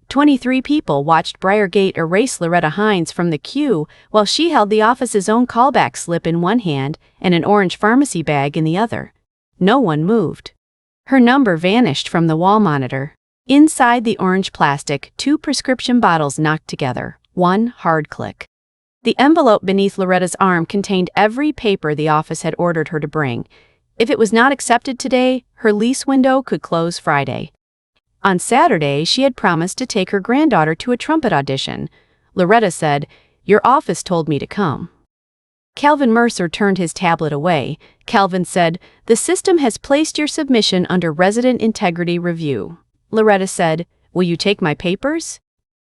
23 people watched Briargate erase Loretta Hines from the queue while she held the office's own callback slip in one hand and an orange pharmacy bag in the other. No one moved. Her number vanished from the wall monitor. Inside the orange plastic, 2 prescription bottles knocked together. One hard click. The envelope beneath Loretta's arm contained every paper the office had ordered her to bring. If it was not accepted today, her lease window could close Friday. On Saturday, she had promised to take her granddaughter to a trumpet audition. Loretta said, "Your office told me to come." Calvin Mercer turned his tablet away. Calvin said, "The system has placed your submission under resident integrity review." Loretta said, "Will you take my papers?"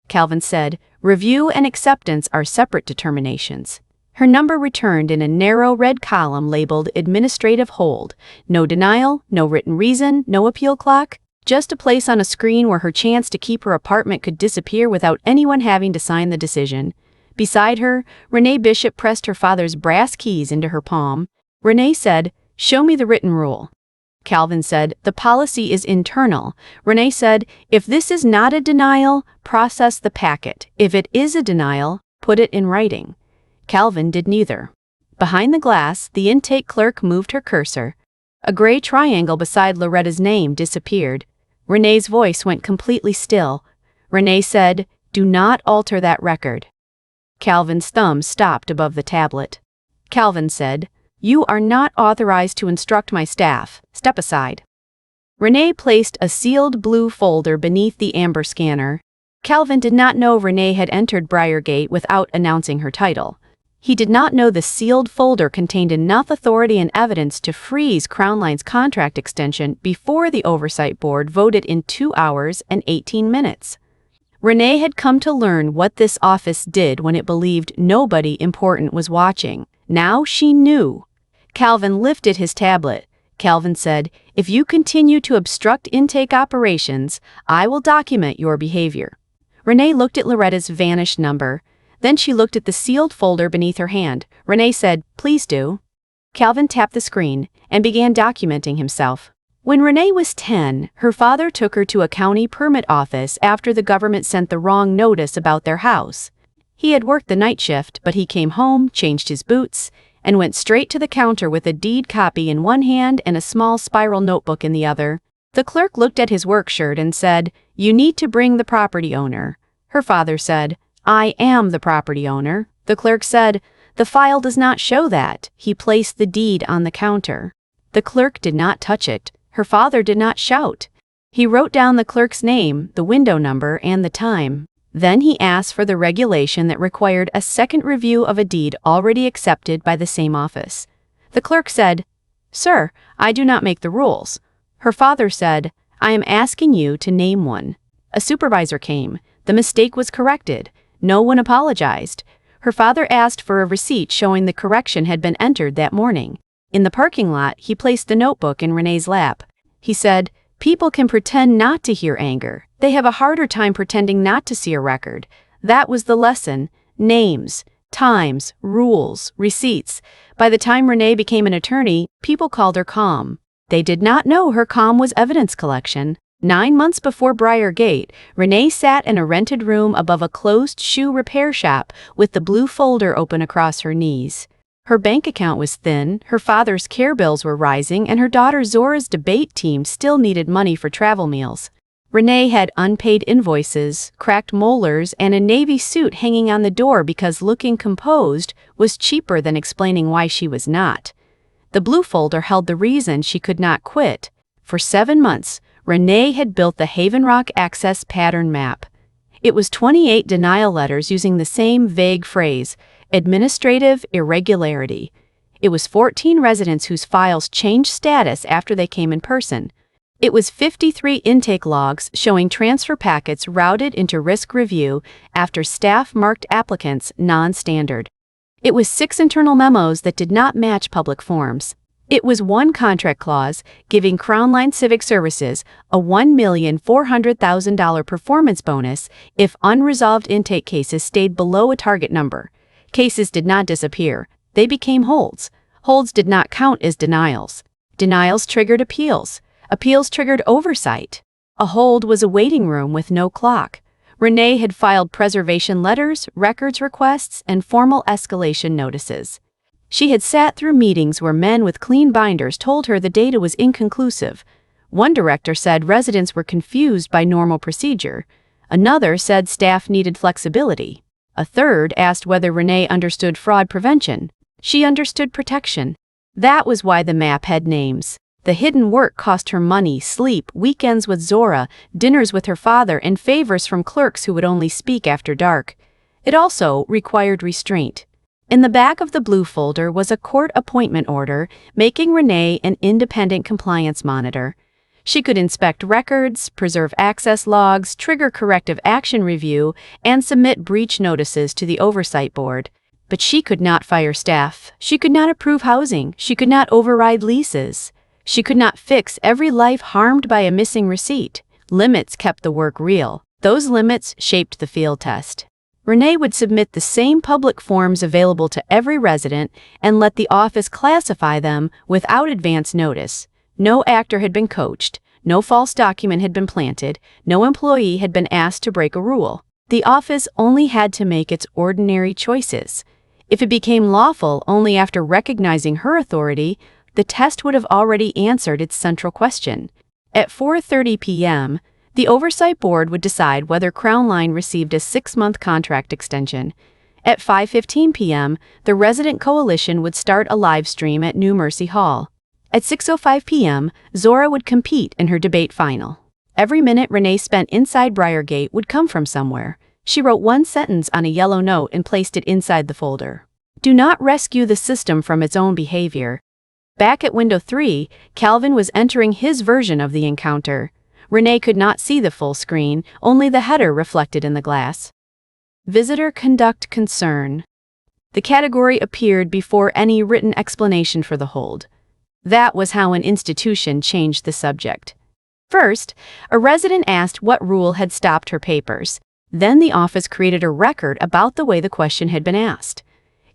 Calvin said, "Review and acceptance are separate determinations." Her number returned in a narrow red column labeled Administrative Hold. No denial, no written reason, no appeal clock. Just a place on a screen where her chance to keep her apartment could disappear without anyone having to sign the decision. Beside her, Renee Bishop pressed her father's brass keys into her palm. Renee said, "Show me the written rule." Calvin said, "The policy is internal." Renee said, "If this is not a denial, process the packet. If it is a denial, put it in writing." Calvin did neither. Behind the glass, the intake clerk moved her cursor. A gray triangle beside Loretta's name disappeared. Renee's voice went completely still. Renee said, "Do not alter that record." Calvin's thumb stopped above the tablet. Calvin said, "You are not authorized to instruct my staff. Step aside." Renee placed a sealed blue folder beneath the amber scanner. Calvin did not know Renee had entered Briargate without announcing her title. He did not know the sealed folder contained enough authority and evidence to freeze Crown Line's contract extension before the Oversight Board voted in 2 hours and 18 minutes. Renee had come to learn what this office did when it believed nobody important was watching. Now she knew. Calvin lifted his tablet. Calvin said, "If you continue to obstruct intake operations, I will document your behavior." Renee looked at Loretta's vanished number. Then she looked at the sealed folder beneath her hand. Renee said, "Please do." Calvin tapped the screen and began documenting himself. When Renee was 10, her father took her to a county permit office after the government sent the wrong notice about their house. He had worked the night shift, but he came home, changed his boots, and went straight to the counter with a deed copy in one hand and a small spiral notebook in the other. The clerk looked at his work shirt and said, "You need to bring the property owner." Her father said, "I am the property owner." The clerk said, "The file does not show that." He placed the deed on the counter. The clerk did not touch it. Her father did not shout. He wrote down the clerk's name, the window number, and the time. Then he asked for the regulation that required a second review of a deed already accepted by the same office. The clerk said, "Sir, I do not make the rules." Her father said, "I am asking you to name one." A supervisor came. The mistake was corrected. No one apologized. Her father asked for a receipt showing the correction had been entered that morning. In the parking lot, he placed the notebook in Renee's lap. He said, "People can pretend not to hear anger. They have a harder time pretending not to see a record." That was the lesson. Names, times, rules, receipts. By the time Renee became an attorney, people called her calm. They did not know her calm was evidence collection. 9 months before Briargate, Renee sat in a rented room above a closed shoe repair shop with the blue folder open across her knees. Her bank account was thin, her father's care bills were rising, and her daughter Zora's debate team still needed money for travel meals. Renee had unpaid invoices, cracked molars, and a navy suit hanging on the door because looking composed was cheaper than explaining why she was not. The blue folder held the reason she could not quit. For 7 months, Renee had built the Haven Rock Access Pattern Map. It was 28 denial letters using the same vague phrase, administrative irregularity. It was 14 residents whose files changed status after they came in person. It was 53 intake logs showing transfer packets routed into risk review after staff marked applicants non-standard. It was 6 internal memos that did not match public forms. It was 1 contract clause giving Crown Line Civic Services a $1,400,000 performance bonus if unresolved intake cases stayed below a target number. Cases did not disappear. They became holds. Holds did not count as denials. Denials triggered appeals. Appeals triggered oversight. A hold was a waiting room with no clock. Renee had filed preservation letters, records requests, and formal escalation notices. She had sat through meetings where men with clean binders told her the data was inconclusive. One director said residents were confused by normal procedure. Another said staff needed flexibility. A third asked whether Renee understood fraud prevention. She understood protection. That was why the map had names. The hidden work cost her money, sleep, weekends with Zora, dinners with her father, and favors from clerks who would only speak after dark. It also required restraint. In the back of the blue folder was a court appointment order making Renee an independent compliance monitor. She could inspect records, preserve access logs, trigger corrective action review, and submit breach notices to the oversight board. But she could not fire staff. She could not approve housing. She could not override leases. She could not fix every life harmed by a missing receipt. Limits kept the work real. Those limits shaped the field test. Renee would submit the same public forms available to every resident and let the office classify them without advance notice. No actor had been coached, no false document had been planted, no employee had been asked to break a rule. The office only had to make its ordinary choices. If it became lawful only after recognizing her authority, the test would have already answered its central question. At 4:30 p.m., the Oversight Board would decide whether Crown Line received a 6-month contract extension. At 5:15 p.m., the Resident Coalition would start a live stream at New Mercy Hall. At 6:05 p.m., Zora would compete in her debate final. Every minute Renee spent inside Briargate would come from somewhere. She wrote one sentence on a yellow note and placed it inside the folder. Do not rescue the system from its own behavior. Back at window 3, Calvin was entering his version of the encounter. Renee could not see the full screen, only the header reflected in the glass. Visitor conduct concern. The category appeared before any written explanation for the hold. That was how an institution changed the subject. First, a resident asked what rule had stopped her papers. Then the office created a record about the way the question had been asked.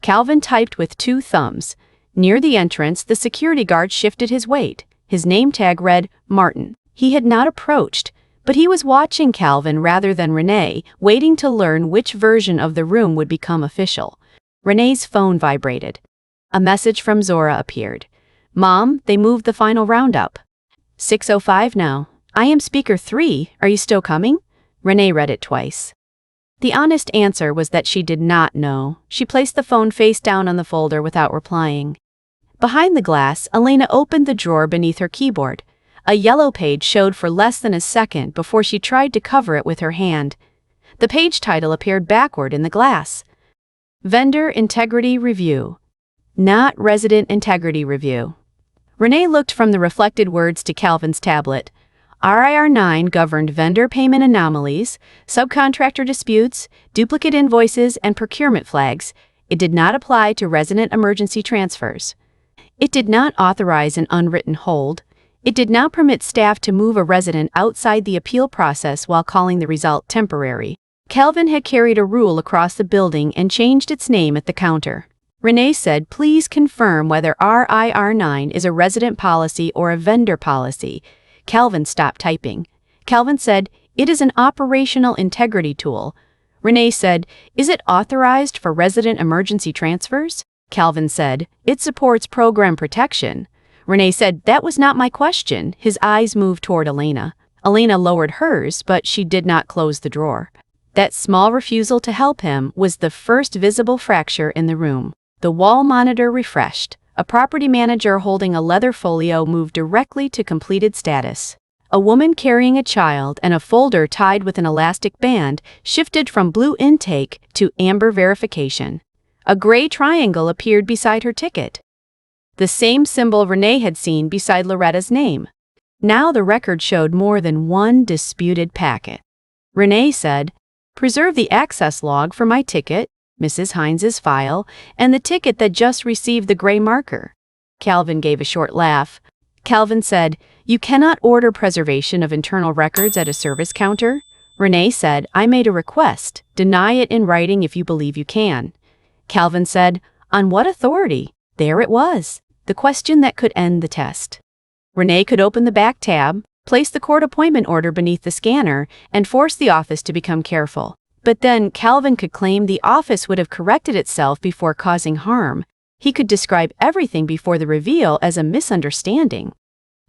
Calvin typed with 2 thumbs. Near the entrance, the security guard shifted his weight. His name tag read, Martin. He had not approached, but he was watching Calvin rather than Renee, waiting to learn which version of the room would become official. Renee's phone vibrated. A message from Zora appeared. Mom, they moved the final roundup. 6:05 now. I am speaker 3. Are you still coming? Renee read it twice. The honest answer was that she did not know. She placed the phone face down on the folder without replying. Behind the glass, Elena opened the drawer beneath her keyboard. A yellow page showed for less than a second before she tried to cover it with her hand. The page title appeared backward in the glass. Vendor Integrity Review. Not Resident Integrity Review. Renee looked from the reflected words to Calvin's tablet. RIR 9 governed vendor payment anomalies, subcontractor disputes, duplicate invoices, and procurement flags. It did not apply to resident emergency transfers. It did not authorize an unwritten hold. It did not permit staff to move a resident outside the appeal process while calling the result temporary. Calvin had carried a rule across the building and changed its name at the counter. Renee said, please confirm whether RIR 9 is a resident policy or a vendor policy. Calvin stopped typing. Calvin said, it is an operational integrity tool. Renee said, is it authorized for resident emergency transfers? Calvin said, it supports program protection. Renee said, that was not my question. His eyes moved toward Elena. Elena lowered hers, but she did not close the drawer. That small refusal to help him was the first visible fracture in the room. The wall monitor refreshed. A property manager holding a leather folio moved directly to completed status. A woman carrying a child and a folder tied with an elastic band shifted from blue intake to amber verification. A gray triangle appeared beside her ticket. The same symbol Renee had seen beside Loretta's name. Now the record showed more than one disputed packet. Renee said, preserve the access log for my ticket, Mrs. Hines's file, and the ticket that just received the gray marker. Calvin gave a short laugh. Calvin said, you cannot order preservation of internal records at a service counter. Renee said, I made a request. Deny it in writing if you believe you can. Calvin said, on what authority? There it was. The question that could end the test. Renee could open the back tab, place the court appointment order beneath the scanner, and force the office to become careful. But then Calvin could claim the office would have corrected itself before causing harm. He could describe everything before the reveal as a misunderstanding.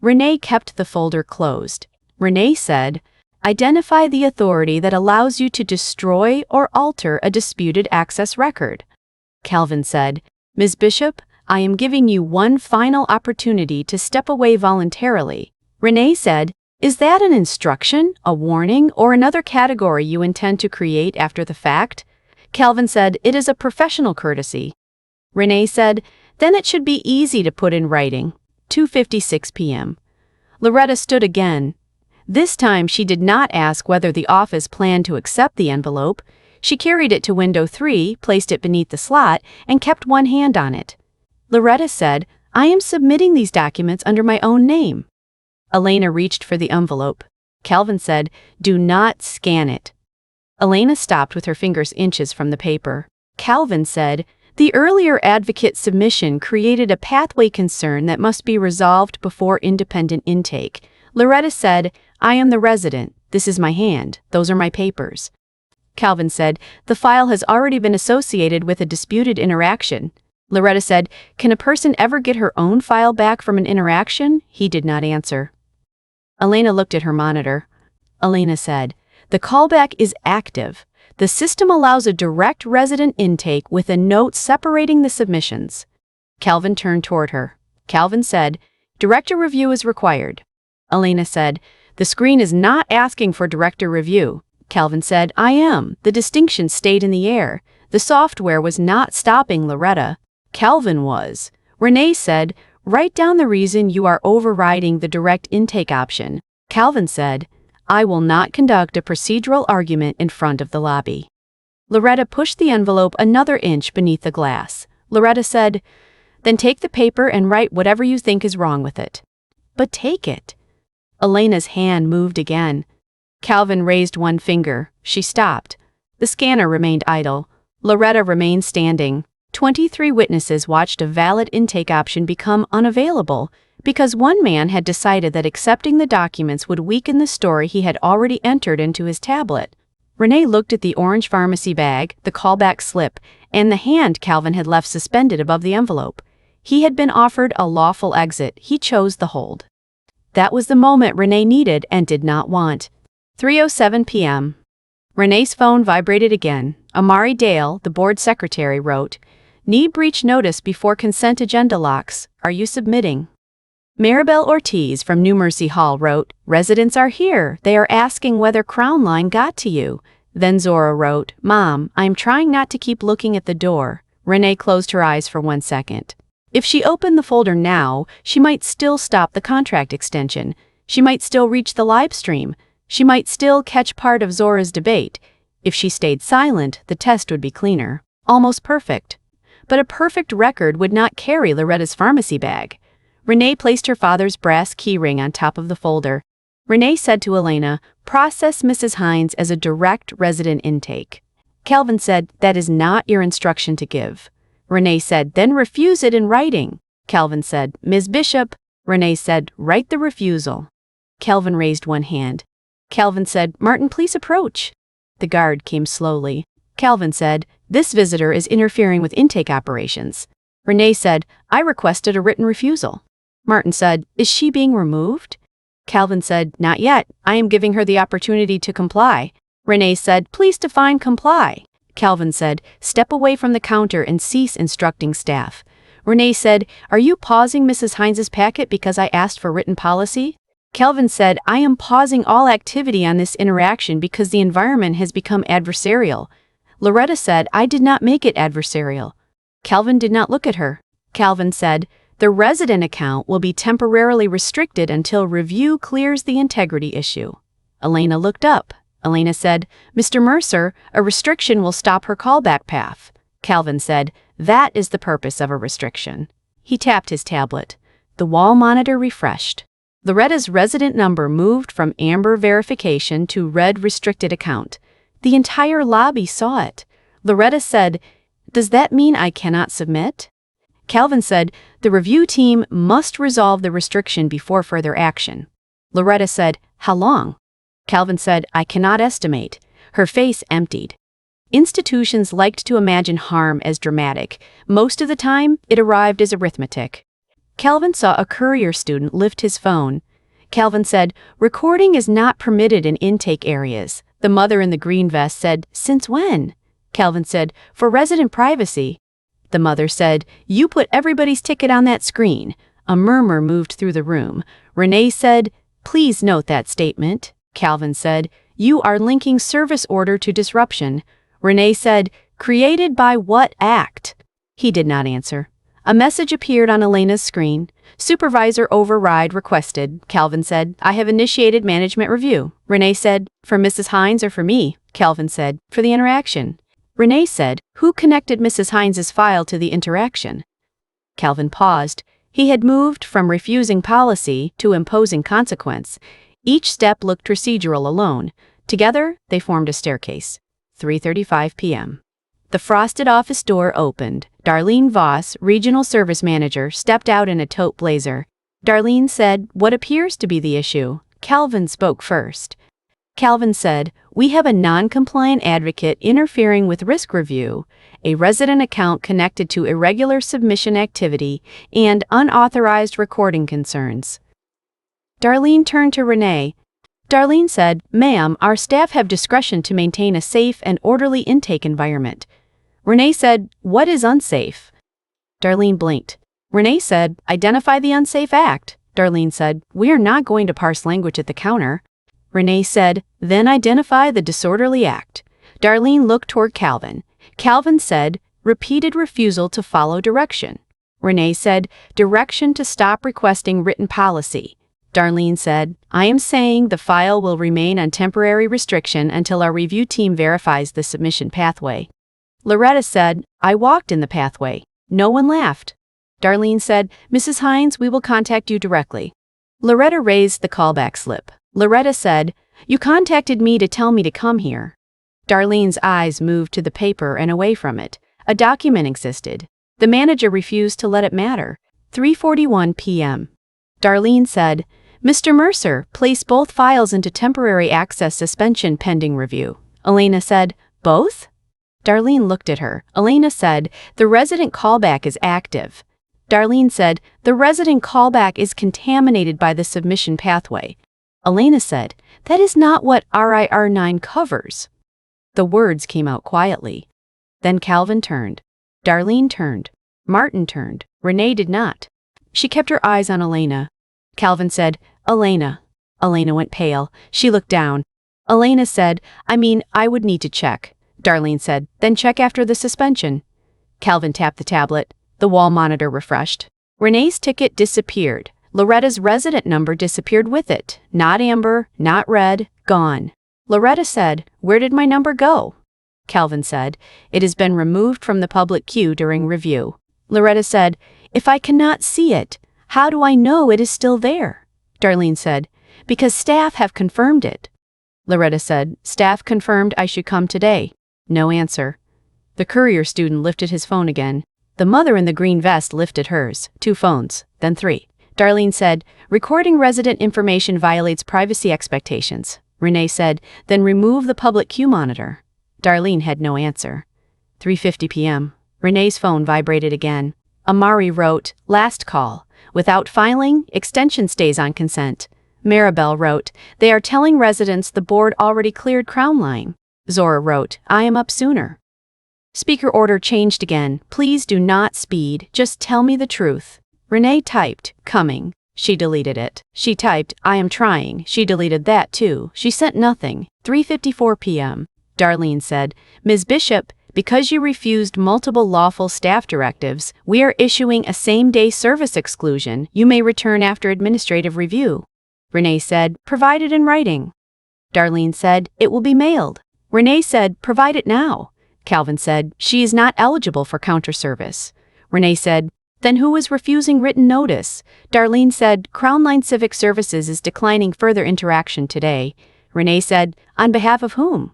Renee kept the folder closed. Renee said, "Identify the authority that allows you to destroy or alter a disputed access record." Calvin said, "Ms. Bishop, I am giving you one final opportunity to step away voluntarily." Renee said, "Is that an instruction, a warning, or another category you intend to create after the fact?" Calvin said, "It is a professional courtesy." Renee said, "Then it should be easy to put in writing." 2:56 p.m. Loretta stood again. This time she did not ask whether the office planned to accept the envelope. She carried it to window 3, placed it beneath the slot, and kept one hand on it. Loretta said, "I am submitting these documents under my own name." Elena reached for the envelope. Calvin said, "Do not scan it." Elena stopped with her fingers inches from the paper. Calvin said, "The earlier advocate submission created a pathway concern that must be resolved before independent intake." Loretta said, "I am the resident. This is my hand. Those are my papers." Calvin said, "The file has already been associated with a disputed interaction." Loretta said, "Can a person ever get her own file back from an interaction?" He did not answer. Elena looked at her monitor. Elena said, "The callback is active. The system allows a direct resident intake with a note separating the submissions." Calvin turned toward her. Calvin said, "Director review is required." Elena said, "The screen is not asking for director review." Calvin said, "I am." The distinction stayed in the air. The software was not stopping Loretta. Calvin was. Renee said, "Write down the reason you are overriding the direct intake option." Calvin said, "I will not conduct a procedural argument in front of the lobby." Loretta pushed the envelope another inch beneath the glass. Loretta said, "Then take the paper and write whatever you think is wrong with it." "But take it." Elena's hand moved again. Calvin raised one finger. She stopped. The scanner remained idle. Loretta remained standing. 23 witnesses watched a valid intake option become unavailable because one man had decided that accepting the documents would weaken the story he had already entered into his tablet. Renee looked at the orange pharmacy bag, the callback slip, and the hand Calvin had left suspended above the envelope. He had been offered a lawful exit. He chose the hold. That was the moment Renee needed and did not want. 3:07 p.m. Renee's phone vibrated again. Amari Dale, the board secretary, wrote, "Need breach notice before consent agenda locks. Are you submitting?" Maribel Ortiz from New Mercy Hall wrote, "Residents are here. They are asking whether Crown Line got to you." Then Zora wrote, "Mom, I'm trying not to keep looking at the door." Renee closed her eyes for 1 second. If she opened the folder now, she might still stop the contract extension. She might still reach the live stream. She might still catch part of Zora's debate. If she stayed silent, the test would be cleaner. Almost perfect. But a perfect record would not carry Loretta's pharmacy bag. Renee placed her father's brass keyring on top of the folder. Renee said to Elena, "Process Mrs. Hines as a direct resident intake." Calvin said, "That is not your instruction to give." Renee said, "Then refuse it in writing." Calvin said, "Ms. Bishop." Renee said, "Write the refusal." Calvin raised one hand. Calvin said, "Martin, please approach." The guard came slowly. Calvin said, "This visitor is interfering with intake operations." Renee said, "I requested a written refusal." Martin said, "Is she being removed?" Calvin said, "Not yet. I am giving her the opportunity to comply." Renee said, "Please define comply." Calvin said, "Step away from the counter and cease instructing staff." Renee said, "Are you pausing Mrs. Hines's packet because I asked for written policy?" Calvin said, "I am pausing all activity on this interaction because the environment has become adversarial." Loretta said, "I did not make it adversarial." Calvin did not look at her. Calvin said, "The resident account will be temporarily restricted until review clears the integrity issue." Elena looked up. Elena said, "Mr. Mercer, a restriction will stop her callback path." Calvin said, "That is the purpose of a restriction." He tapped his tablet. The wall monitor refreshed. Loretta's resident number moved from amber verification to red restricted account. The entire lobby saw it. Loretta said, "Does that mean I cannot submit?" Calvin said, "The review team must resolve the restriction before further action." Loretta said, "How long?" Calvin said, "I cannot estimate." Her face emptied. Institutions liked to imagine harm as dramatic. Most of the time, it arrived as arithmetic. Calvin saw a courier student lift his phone. Calvin said, "Recording is not permitted in intake areas." The mother in the green vest said, "Since when?" Calvin said, "For resident privacy." The mother said, "You put everybody's ticket on that screen." A murmur moved through the room. Renee said, "Please note that statement." Calvin said, "You are linking service order to disruption." Renee said, "Created by what act?" He did not answer. A message appeared on Elena's screen. "Supervisor override requested." Calvin said, "I have initiated management review." Renee said, "For Mrs. Hines or for me?" Calvin said, "For the interaction." Renee said, "Who connected Mrs. Hines's file to the interaction?" Calvin paused. He had moved from refusing policy to imposing consequence. Each step looked procedural alone. Together, they formed a staircase. 3:35 p.m. The frosted office door opened. Darlene Voss, regional service manager, stepped out in a taupe blazer. Darlene said, "What appears to be the issue?" Calvin spoke first. Calvin said, "We have a non-compliant advocate interfering with risk review, a resident account connected to irregular submission activity, and unauthorized recording concerns." Darlene turned to Renee. Darlene said, "Ma'am, our staff have discretion to maintain a safe and orderly intake environment." Renee said, "What is unsafe?" Darlene blinked. Renee said, "Identify the unsafe act." Darlene said, "We are not going to parse language at the counter." Renee said, "Then identify the disorderly act." Darlene looked toward Calvin. Calvin said, "Repeated refusal to follow direction." Renee said, "Direction to stop requesting written policy." Darlene said, "I am saying the file will remain on temporary restriction until our review team verifies the submission pathway." Loretta said, "I walked in the pathway." No one laughed. Darlene said, "Mrs. Hines, we will contact you directly." Loretta raised the callback slip. Loretta said, "You contacted me to tell me to come here." Darlene's eyes moved to the paper and away from it. A document existed. The manager refused to let it matter. 3:41 p.m. Darlene said, "Mr. Mercer, place both files into temporary access suspension pending review." Elena said, "Both?" Darlene looked at her. Elena said, "The resident callback is active." Darlene said, "The resident callback is contaminated by the submission pathway." Elena said, "That is not what RIR 9 covers." The words came out quietly. Then Calvin turned. Darlene turned. Martin turned. Renee did not. She kept her eyes on Elena. Calvin said, "Elena." Elena went pale. She looked down. Elena said, I would need to check." Darlene said, "Then check after the suspension." Calvin tapped the tablet. The wall monitor refreshed. Renee's ticket disappeared. Loretta's resident number disappeared with it. Not amber, not red, gone. Loretta said, "Where did my number go?" Calvin said, "It has been removed from the public queue during review." Loretta said, "If I cannot see it, how do I know it is still there?" Darlene said, "Because staff have confirmed it." Loretta said, "Staff confirmed I should come today." No answer. The courier student lifted his phone again. The mother in the green vest lifted hers. 2 phones, then 3. Darlene said, "Recording resident information violates privacy expectations." Renee said, "Then remove the public queue monitor." Darlene had no answer. 3:50 p.m. Renee's phone vibrated again. Amari wrote, "Last call. Without filing, extension stays on consent." Maribel wrote, "They are telling residents the board already cleared Crown Line." Zora wrote, "I am up sooner." Speaker order changed again. "Please do not speed, just tell me the truth." Renee typed, "Coming." She deleted it. She typed, "I am trying." She deleted that too. She sent nothing. 3:54 p.m. Darlene said, "Ms. Bishop, because you refused multiple lawful staff directives, we are issuing a same-day service exclusion. You may return after administrative review." Renee said, "Provide it in writing." Darlene said, "It will be mailed." Renee said, "Provide it now." Calvin said, "She is not eligible for counter service." Renee said, "Then who is refusing written notice?" Darlene said, "Crown Line Civic Services is declining further interaction today." Renee said, "On behalf of whom?"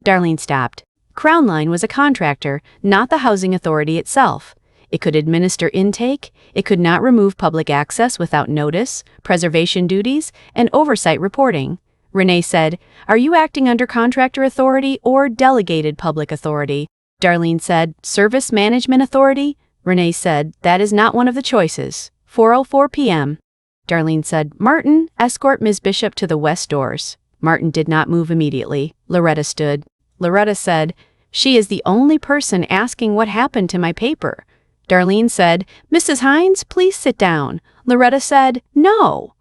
Darlene stopped. Crown Line was a contractor, not the housing authority itself. It could administer intake, it could not remove public access without notice, preservation duties, and oversight reporting. Renee said, "Are you acting under contractor authority or delegated public authority?" Darlene said, "Service management authority." Renee said, "That is not one of the choices." 4:04 p.m. Darlene said, "Martin, escort Ms. Bishop to the west doors." Martin did not move immediately. Loretta stood. Loretta said, "She is the only person asking what happened to my paper." Darlene said, "Mrs. Hines, please sit down." Loretta said, "No."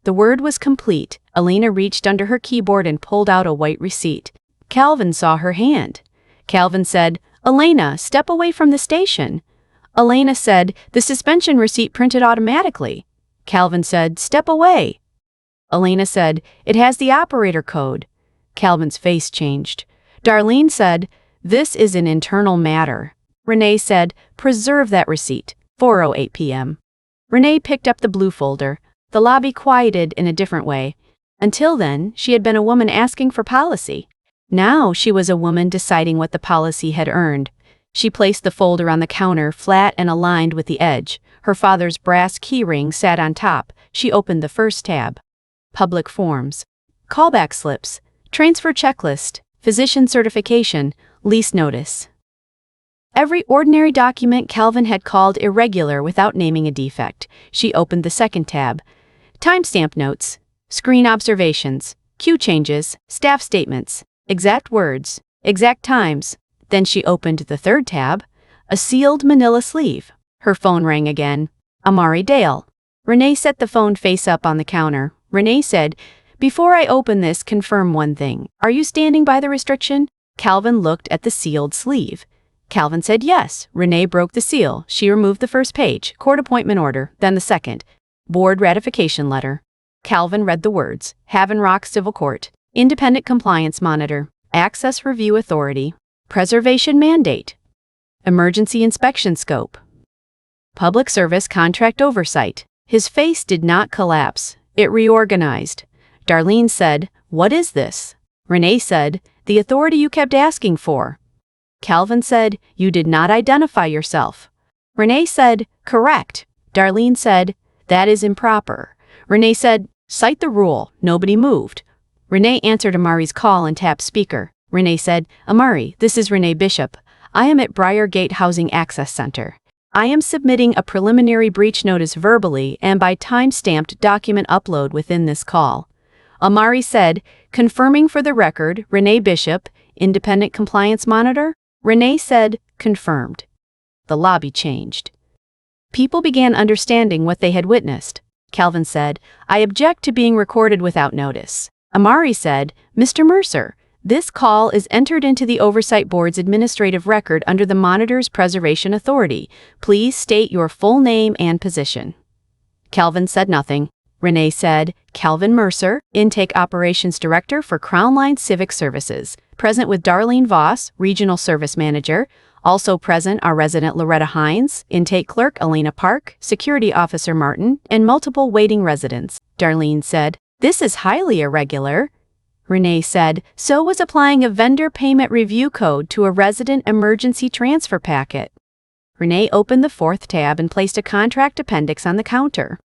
The word was complete. Elena reached under her keyboard and pulled out a white receipt. Calvin saw her hand. Calvin said, "Elena, step away from the station." Elena said, "The suspension receipt printed automatically." Calvin said, "Step away." Elena said, "It has the operator code." Calvin's face changed. Darlene said, "This is an internal matter." Renee said, "Preserve that receipt." 4:08 p.m. Renee picked up the blue folder. The lobby quieted in a different way. Until then, she had been a woman asking for policy. Now she was a woman deciding what the policy had earned. She placed the folder on the counter, flat and aligned with the edge. Her father's brass keyring sat on top. She opened the first tab. Public forms. Callback slips. Transfer checklist. Physician certification. Lease notice. Every ordinary document Calvin had called irregular without naming a defect. She opened the second tab. Timestamp notes. Screen observations. Cue changes. Staff statements. Exact words. Exact times. Then she opened the third tab. A sealed manila sleeve. Her phone rang again. Amari Dale. Renee set the phone face up on the counter. Renee said, "Before I open this, confirm one thing. Are you standing by the restriction?" Calvin looked at the sealed sleeve. Calvin said yes. Renee broke the seal. She removed the first page, court appointment order, then the second, board ratification letter. Calvin read the words, Haven Rock Civil Court, Independent Compliance Monitor, Access Review Authority, Preservation Mandate, Emergency Inspection Scope, Public Service Contract Oversight. His face did not collapse. It reorganized. Darlene said, "What is this?" Renee said, "The authority you kept asking for." Calvin said, "You did not identify yourself." Renee said, "Correct." Darlene said, "That is improper." Renee said, "Cite the rule." Nobody moved. Renee answered Amari's call and tapped speaker. Renee said, "Amari, this is Renee Bishop. I am at Briargate Housing Access Center. I am submitting a preliminary breach notice verbally and by time-stamped document upload within this call." Amari said, "Confirming for the record, Renee Bishop, Independent Compliance Monitor." Renee said, "Confirmed." The lobby changed. People began understanding what they had witnessed. Calvin said, "I object to being recorded without notice." Amari said, "Mr. Mercer, this call is entered into the Oversight Board's administrative record under the Monitor's Preservation Authority. Please state your full name and position." Calvin said nothing. Renee said, "Calvin Mercer, Intake Operations Director for Crown Line Civic Services. Present with Darlene Voss, Regional Service Manager. Also present are resident Loretta Hines, Intake Clerk Elena Park, Security Officer Martin, and multiple waiting residents." Darlene said, "This is highly irregular." Renee said, "So was applying a vendor payment review code to a resident emergency transfer packet." Renee opened the fourth tab and placed a contract appendix on the counter.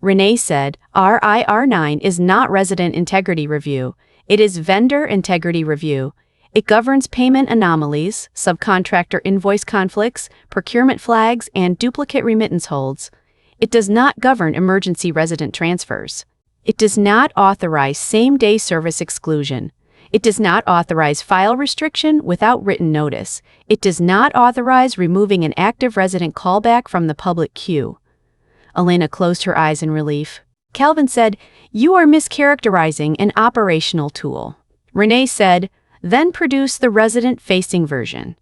Renee said, "RIR9 is not resident integrity review. It is vendor integrity review. It governs payment anomalies, subcontractor invoice conflicts, procurement flags, and duplicate remittance holds. It does not govern emergency resident transfers. It does not authorize same-day service exclusion. It does not authorize file restriction without written notice. It does not authorize removing an active resident callback from the public queue." Elena closed her eyes in relief. Calvin said, "You are mischaracterizing an operational tool." Renee said, "Then produce the resident-facing version."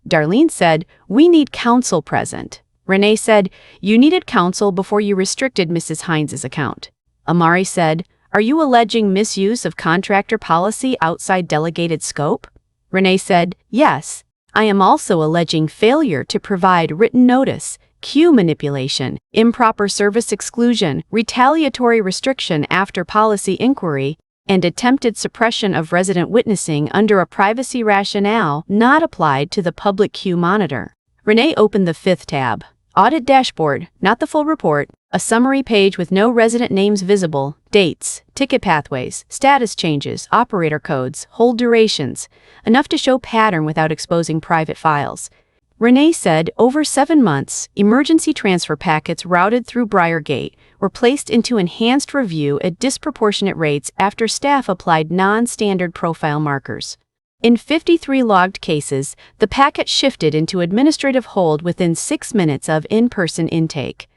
Darlene said, "We need counsel present." Renee said, "You needed counsel before you restricted Mrs. Hines's account." Amari said, "Are you alleging misuse of contractor policy outside delegated scope?" Renee said, "Yes. I am also alleging failure to provide written notice, queue manipulation, improper service exclusion, retaliatory restriction after policy inquiry, and attempted suppression of resident witnessing under a privacy rationale not applied to the public queue monitor." Renee opened the fifth tab. Audit dashboard, not the full report, a summary page with no resident names visible, dates, ticket pathways, status changes, operator codes, hold durations, enough to show pattern without exposing private files. Renee said over 7 months, emergency transfer packets routed through Briargate were placed into enhanced review at disproportionate rates after staff applied non-standard profile markers. In 53 logged cases, the packet shifted into administrative hold within 6 minutes of in-person intake.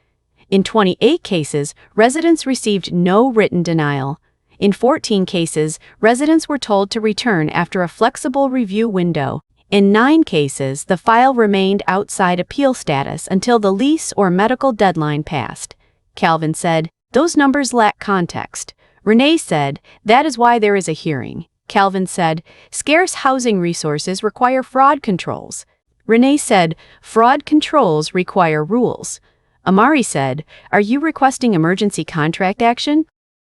In 28 cases, residents received no written denial. In 14 cases, residents were told to return after a flexible review window. In 9 cases, the file remained outside appeal status until the lease or medical deadline passed. Calvin said, "Those numbers lack context." Renee said, "That is why there is a hearing." Calvin said, "Scarce housing resources require fraud controls." Renee said, "Fraud controls require rules." Amari said, "Are you requesting emergency contract action?"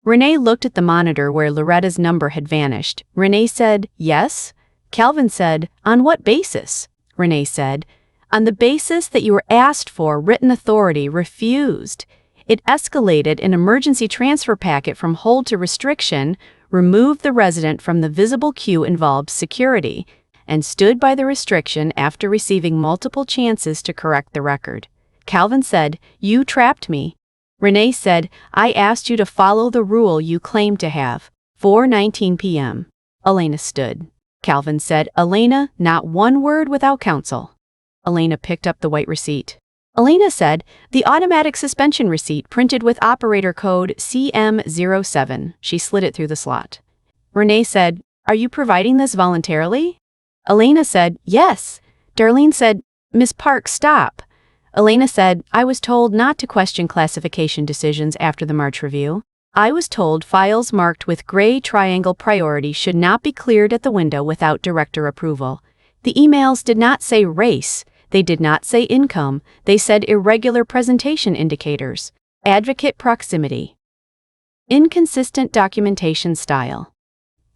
Renee looked at the monitor where Loretta's number had vanished. Renee said, "Yes." Calvin said, "On what basis?" Renee said, "On the basis that you were asked for written authority refused. It escalated an emergency transfer packet from hold to restriction, removed the resident from the visible queue involved security, and stood by the restriction after receiving multiple chances to correct the record." Calvin said, "You trapped me." Renee said, "I asked you to follow the rule you claim to have." 4:19 p.m. Elena stood. Calvin said, "Elena, not one word without counsel." Elena picked up the white receipt. Elena said, "The automatic suspension receipt printed with operator code CM07. She slid it through the slot. Renee said, "Are you providing this voluntarily?" Elena said, "Yes." Darlene said, "Miss Park, stop." Elena said, "I was told not to question classification decisions after the March review. I was told files marked with gray triangle priority should not be cleared at the window without director approval. The emails did not say race. They did not say income. They said irregular presentation indicators. Advocate proximity. Inconsistent documentation style.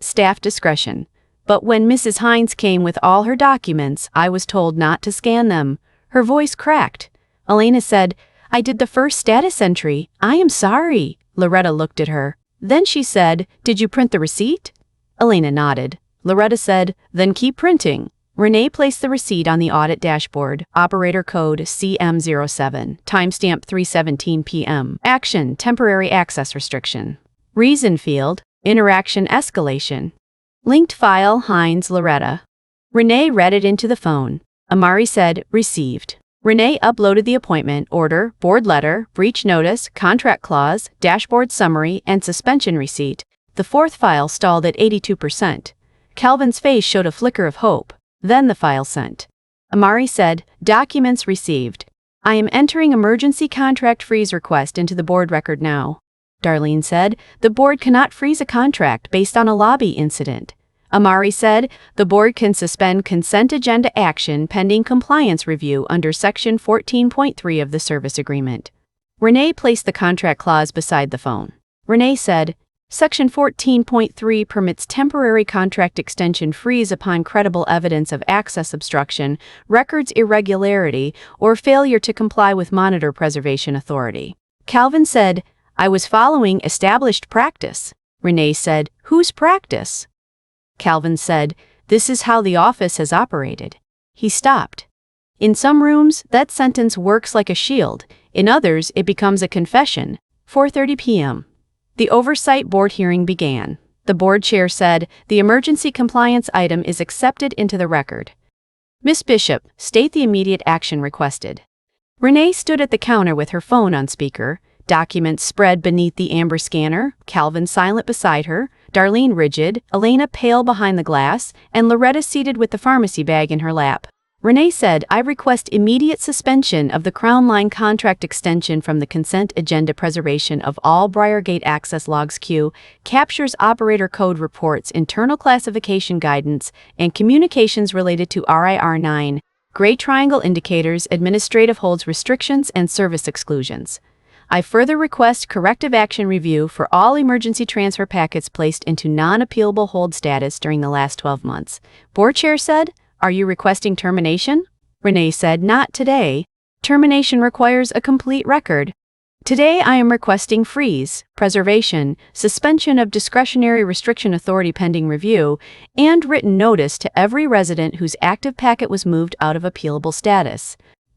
Staff discretion. But when Mrs. Hines came with all her documents, I was told not to scan them." Her voice cracked. Elena said, "I did the first status entry. I am sorry." Loretta looked at her. Then she said, "Did you print the receipt?" Elena nodded. Loretta said, "Then keep printing." Renee placed the receipt on the audit dashboard. Operator code CM07. Timestamp 3:17 p.m. Action: temporary access restriction. Reason field: interaction escalation. Linked file: Hines Loretta. Renee read it into the phone. Amari said, "Received." Renee uploaded the appointment, order, board letter, breach notice, contract clause, dashboard summary, and suspension receipt. The fourth file stalled at 82%. Calvin's face showed a flicker of hope. Then the file sent. Amari said, "Documents received. I am entering emergency contract freeze request into the board record now." Darlene said, "The board cannot freeze a contract based on a lobby incident." Amari said, "The board can suspend consent agenda action pending compliance review under Section 14.3 of the service agreement." Renee placed the contract clause beside the phone. Renee said, "Section 14.3 permits temporary contract extension freeze upon credible evidence of access obstruction, records irregularity, or failure to comply with monitor preservation authority." Calvin said, "I was following established practice." Renee said, "Whose practice?" Calvin said, "This is how the office has operated." He stopped. In some rooms, that sentence works like a shield. In others, it becomes a confession. 4:30 p.m. The oversight board hearing began. The board chair said, "The emergency compliance item is accepted into the record. Miss Bishop, state the immediate action requested." Renee stood at the counter with her phone on speaker, documents spread beneath the amber scanner, Calvin silent beside her, Darlene rigid, Elena pale behind the glass, and Loretta seated with the pharmacy bag in her lap. Renee said, "I request immediate suspension of the Crown Line contract extension from the consent agenda preservation of all Briargate access logs queue, captures operator code reports, internal classification guidance, and communications related to RIR 9, gray triangle indicators, administrative holds restrictions, and service exclusions. I further request corrective action review for all emergency transfer packets placed into non-appealable hold status during the last 12 months. Board chair said, "Are you requesting termination?" Renee said, "Not today." Termination requires a complete record. Today I am requesting freeze, preservation, suspension of discretionary restriction authority pending review, and written notice to every resident whose active packet was moved out of appealable status.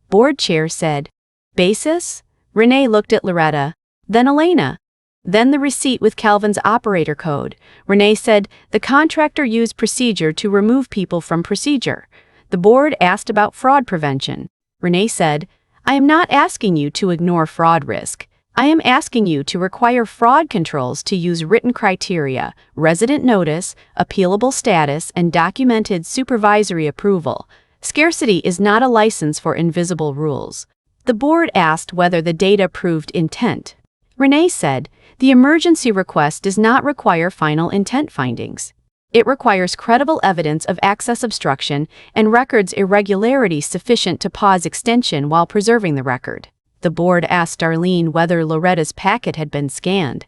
Board chair said. Basis? Renee looked at Loretta, then Elena. Then the receipt with Calvin's operator code. Renee said the contractor used procedure to remove people from procedure. The board asked about fraud prevention. Renee said, I am not asking you to ignore fraud risk. I am asking you to require fraud controls to use written criteria, resident notice, appealable status, and documented supervisory approval. Scarcity is not a license for invisible rules. The board asked whether the data proved intent. Renee said, the emergency request does not require final intent findings. It requires credible evidence of access obstruction and records irregularity sufficient to pause extension while preserving the record. The board asked Darlene whether Loretta's packet had been scanned.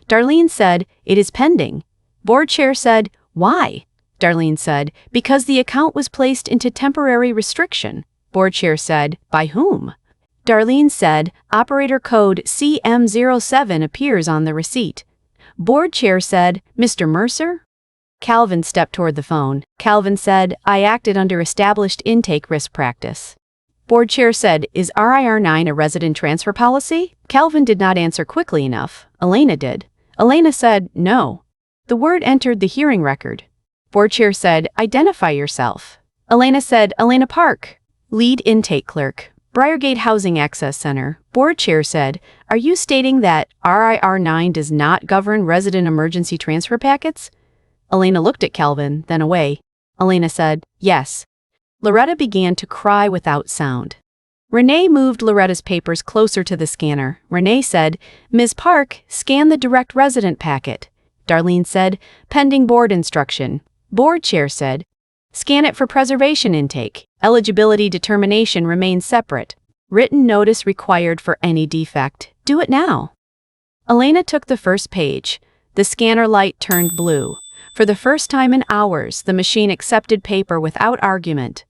Darlene said, it is pending. Board chair said, why? Darlene said, because the account was placed into temporary restriction. Board chair said, by whom? Darlene said, operator code CM07 appears on the receipt. Board chair said, Mr. Mercer? Calvin stepped toward the phone. Calvin said, I acted under established intake risk practice. Board chair said, is RIR9 a resident transfer policy? Calvin did not answer quickly enough. Elena did. Elena said, no. The word entered the hearing record. Board chair said, identify yourself. Elena said, Elena Park, lead intake clerk, Briargate Housing Access Center. Board chair said, are you stating that RIR9 does not govern resident emergency transfer packets? Elena looked at Calvin, then away. Elena said, yes. Loretta began to cry without sound. Renee moved Loretta's papers closer to the scanner. Renee said, Ms. Park, scan the direct resident packet. Darlene said, pending board instruction. Board chair said, scan it for preservation intake. Eligibility determination remains separate. Written notice required for any defect. Do it now. Elena took the first page. The scanner light turned blue. For the first time in hours, the machine accepted paper without argument.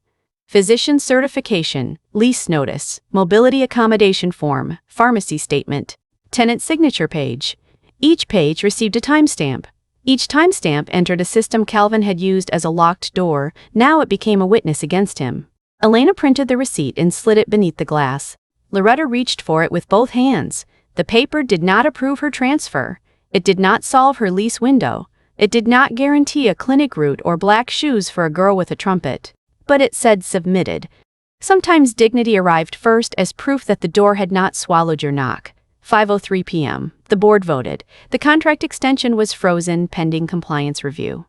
Physician certification, lease notice, mobility accommodation form, pharmacy statement, tenant signature page. Each page received a timestamp. Each timestamp entered a system Calvin had used as a locked door. Now it became a witness against him. Elena printed the receipt and slid it beneath the glass. Loretta reached for it with both hands. The paper did not approve her transfer. It did not solve her lease window. It did not guarantee a clinic route or black shoes for a girl with a trumpet. But it said submitted. Sometimes dignity arrived first as proof that the door had not swallowed your knock. 5:03 p.m. The board voted. The contract extension was frozen pending compliance review.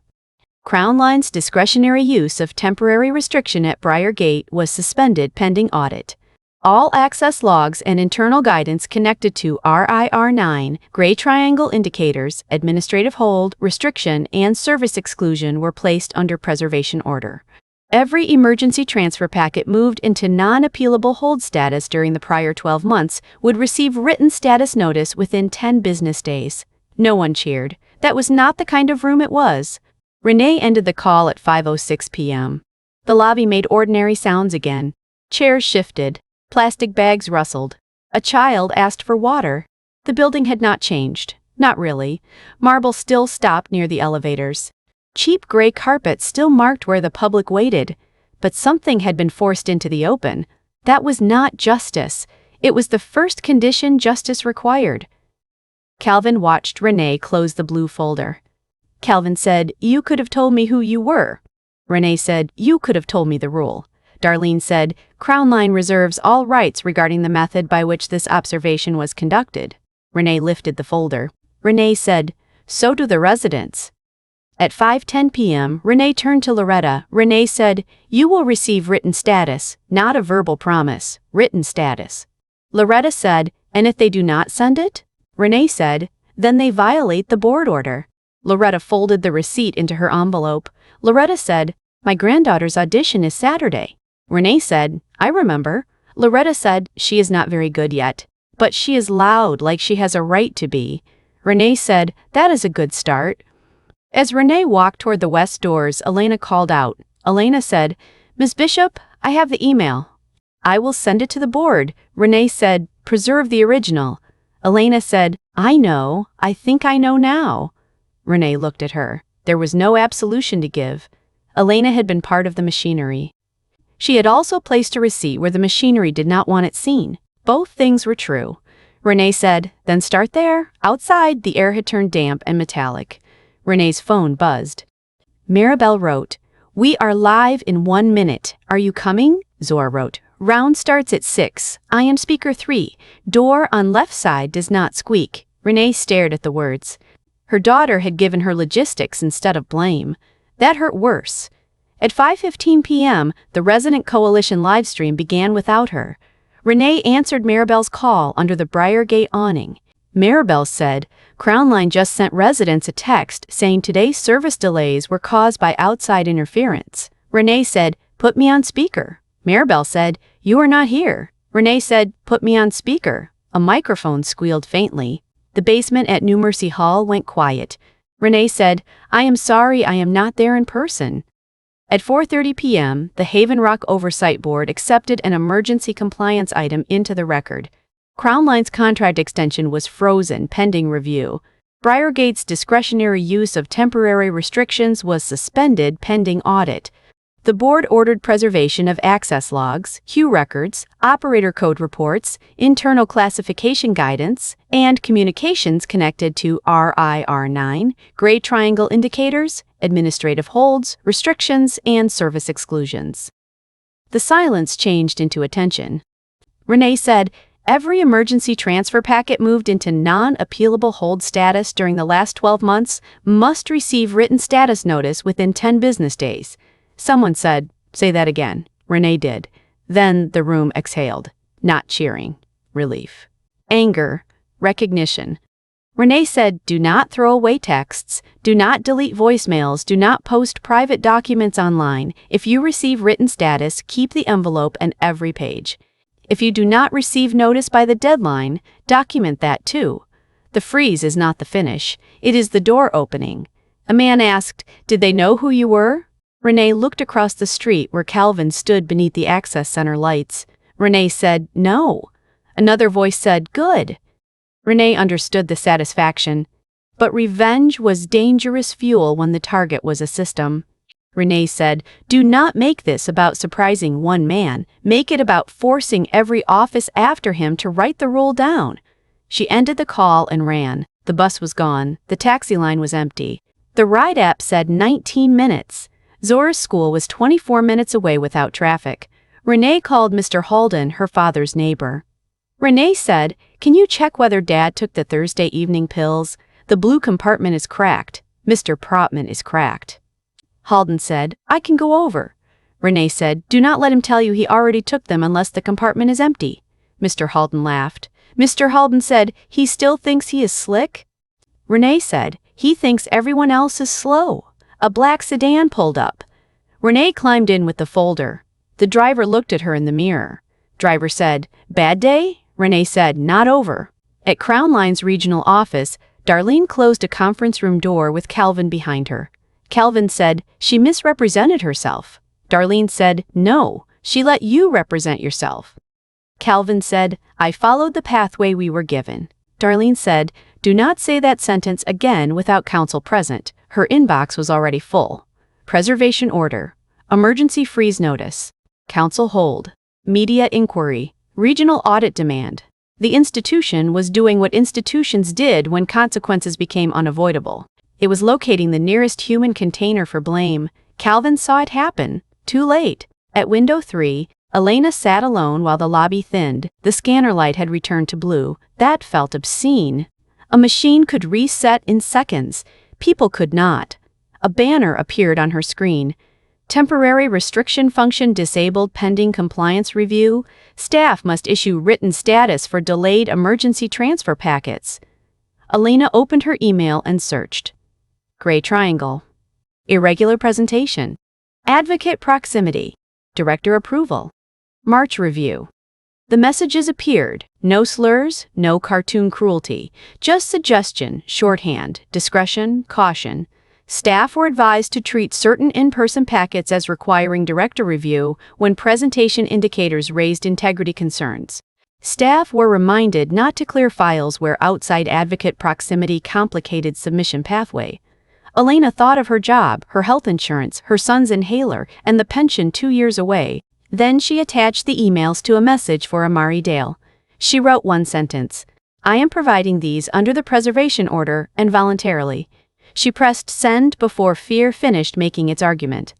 Crown Line's discretionary use of temporary restriction at Briargate was suspended pending audit. All access logs and internal guidance connected to RIR9, gray triangle indicators, administrative hold, restriction, and service exclusion were placed under preservation order. Every emergency transfer packet moved into non-appealable hold status during the prior 12 months would receive written status notice within 10 business days. No one cheered. That was not the kind of room it was. Renee ended the call at 5:06 p.m. The lobby made ordinary sounds again. Chairs shifted. Plastic bags rustled. A child asked for water. The building had not changed. Not really. Marble still stopped near the elevators. Cheap gray carpet still marked where the public waited. But something had been forced into the open. That was not justice. It was the first condition justice required. Calvin watched Renee close the blue folder. Calvin said, you could have told me who you were. Renee said, you could have told me the rule. Darlene said, Crown Line reserves all rights regarding the method by which this observation was conducted. Renee lifted the folder. Renee said, so do the residents. At 5:10 p.m., Renee turned to Loretta. Renee said, you will receive written status, not a verbal promise, written status. Loretta said, and if they do not send it? Renee said, then they violate the board order. Loretta folded the receipt into her envelope. Loretta said, my granddaughter's audition is Saturday. Renee said, I remember. Loretta said, she is not very good yet, but she is loud like she has a right to be. Renee said, that is a good start. As Renee walked toward the west doors, Elena called out. Elena said, Ms. Bishop, I have the email. I will send it to the board. Renee said, preserve the original. Elena said, I know. I think I know now. Renee looked at her. There was no absolution to give. Elena had been part of the machinery. She had also placed a receipt where the machinery did not want it seen. Both things were true. Renee said, then start there. Outside, the air had turned damp and metallic. Renee's phone buzzed. Maribel wrote, we are live in 1 minute. Are you coming? Zora wrote, round starts at 6. I am speaker 3. Door on left side does not squeak. Renee stared at the words. Her daughter had given her logistics instead of blame. That hurt worse. At 5:15 p.m., the Resident Coalition livestream began without her. Renee answered Maribel's call under the Briargate awning. Maribel said, Crown Line just sent residents a text saying today's service delays were caused by outside interference. Renee said, put me on speaker. Maribel said, you are not here. Renee said, put me on speaker. A microphone squealed faintly. The basement at New Mercy Hall went quiet. Renee said, I am sorry I am not there in person. At 4:30 p.m., the Haven Rock Oversight Board accepted an emergency compliance item into the record. Crown Line's contract extension was frozen pending review. Briargate's discretionary use of temporary restrictions was suspended pending audit. The board ordered preservation of access logs, queue records, operator code reports, internal classification guidance, and communications connected to RIR9, gray triangle indicators, administrative holds, restrictions, and service exclusions. The silence changed into attention. Renee said, every emergency transfer packet moved into non-appealable hold status during the last 12 months must receive written status notice within 10 business days. Someone said, say that again. Renee did. Then the room exhaled. Not cheering. Relief. Anger. Recognition. Renee said, do not throw away texts. Do not delete voicemails. Do not post private documents online. If you receive written status, keep the envelope and every page. If you do not receive notice by the deadline, document that too. The freeze is not the finish. It is the door opening. A man asked, did they know who you were? Renee looked across the street where Calvin stood beneath the access center lights. Renee said, no. Another voice said, good. Renee understood the satisfaction. But revenge was dangerous fuel when the target was a system. Renee said, do not make this about surprising one man. Make it about forcing every office after him to write the rule down. She ended the call and ran. The bus was gone. The taxi line was empty. The ride app said 19 minutes. Zora's school was 24 minutes away without traffic. Renee called Mr. Halden, her father's neighbor. Renee said, can you check whether Dad took the Thursday evening pills? The blue compartment is cracked. Mr. Propman is cracked. Halden said, I can go over. Renee said, do not let him tell you he already took them unless the compartment is empty. Mr. Halden laughed. Mr. Halden said, he still thinks he is slick? Renee said, he thinks everyone else is slow. A black sedan pulled up. Renee climbed in with the folder. The driver looked at her in the mirror. Driver said, bad day? Renee said, not over. At Crown Line's regional office, Darlene closed a conference room door with Calvin behind her. Calvin said, she misrepresented herself. Darlene said, no, she let you represent yourself. Calvin said, I followed the pathway we were given. Darlene said, do not say that sentence again without counsel present. Her inbox was already full. Preservation order. Emergency freeze notice. Counsel hold. Media inquiry. Regional audit demand. The institution was doing what institutions did when consequences became unavoidable. It was locating the nearest human container for blame. Calvin saw it happen. Too late. At window 3, Elena sat alone while the lobby thinned. The scanner light had returned to blue. That felt obscene. A machine could reset in seconds. People could not. A banner appeared on her screen. Temporary restriction function disabled pending compliance review. Staff must issue written status for delayed emergency transfer packets. Elena opened her email and searched. Gray triangle. Irregular presentation. Advocate proximity. Director approval. March review. The messages appeared. No slurs, no cartoon cruelty. Just suggestion, shorthand, discretion, caution. Staff were advised to treat certain in-person packets as requiring director review when presentation indicators raised integrity concerns. Staff were reminded not to clear files where outside advocate proximity complicated submission pathway. Elena thought of her job, her health insurance, her son's inhaler, and the pension 2 years away. Then she attached the emails to a message for Amari Dale. She wrote one sentence. "I am providing these under the preservation order and voluntarily." She pressed send before fear finished making its argument.